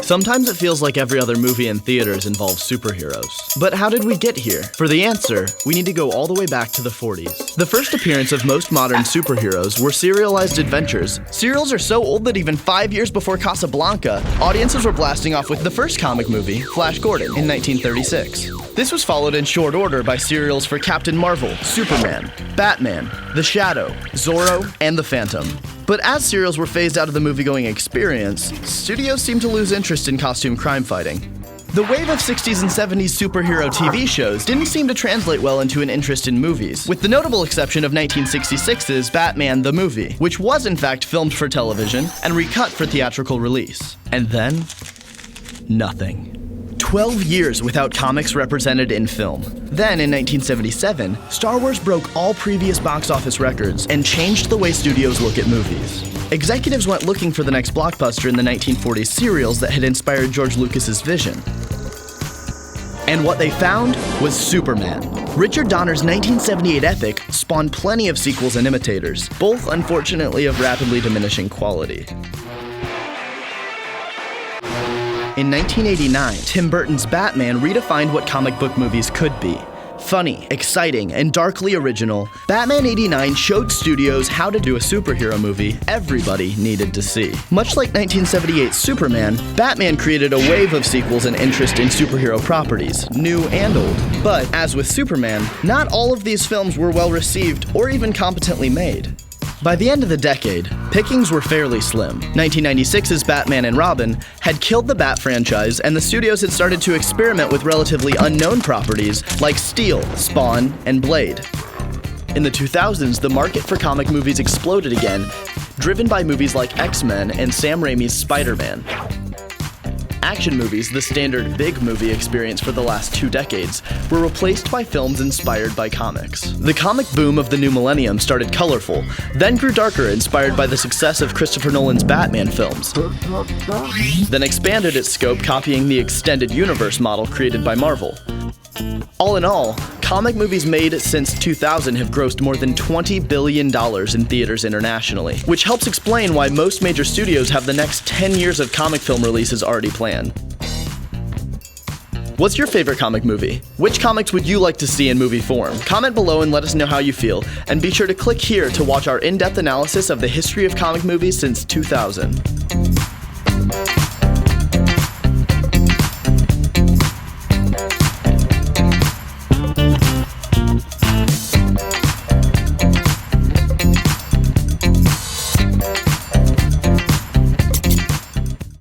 Sometimes it feels like every other movie in theaters involves superheroes. But how did we get here? For the answer, we need to go all the way back to the 40s. The first appearance of most modern superheroes were serialized adventures. Serials are so old that even 5 years before Casablanca, audiences were blasting off with the first comic movie, Flash Gordon, in 1936. This was followed in short order by serials for Captain Marvel, Superman, Batman, The Shadow, Zorro, and The Phantom. But as serials were phased out of the movie-going experience, studios seemed to lose interest in costume crime fighting. The wave of 60s and 70s superhero TV shows didn't seem to translate well into an interest in movies, with the notable exception of 1966's Batman the Movie, which was in fact filmed for television and recut for theatrical release. And then, nothing. 12 years without comics represented in film. Then, in 1977, Star Wars broke all previous box office records and changed the way studios look at movies. Executives went looking for the next blockbuster in the 1940s serials that had inspired George Lucas's vision. And what they found was Superman. Richard Donner's 1978 epic spawned plenty of sequels and imitators, both unfortunately of rapidly diminishing quality. In 1989, Tim Burton's Batman redefined what comic book movies could be. Funny, exciting, and darkly original, Batman '89 showed studios how to do a superhero movie everybody needed to see. Much like 1978's Superman, Batman created a wave of sequels and interest in superhero properties, new and old. But, as with Superman, not all of these films were well received or even competently made. By the end of the decade, pickings were fairly slim. 1996's Batman and Robin had killed the Bat franchise, and the studios had started to experiment with relatively unknown properties like Steel, Spawn, and Blade. In the 2000s, the market for comic movies exploded again, driven by movies like X-Men and Sam Raimi's Spider-Man. Action movies, the standard big movie experience for the last 2 decades, were replaced by films inspired by comics. The comic boom of the new millennium started colorful, then grew darker, inspired by the success of Christopher Nolan's Batman films, then expanded its scope, copying the extended universe model created by Marvel. All in all, comic movies made since 2000 have grossed more than $20 billion in theaters internationally, which helps explain why most major studios have the next 10 years of comic film releases already planned. What's your favorite comic movie? Which comics would you like to see in movie form? Comment below and let us know how you feel, and be sure to click here to watch our in-depth analysis of the history of comic movies since 2000.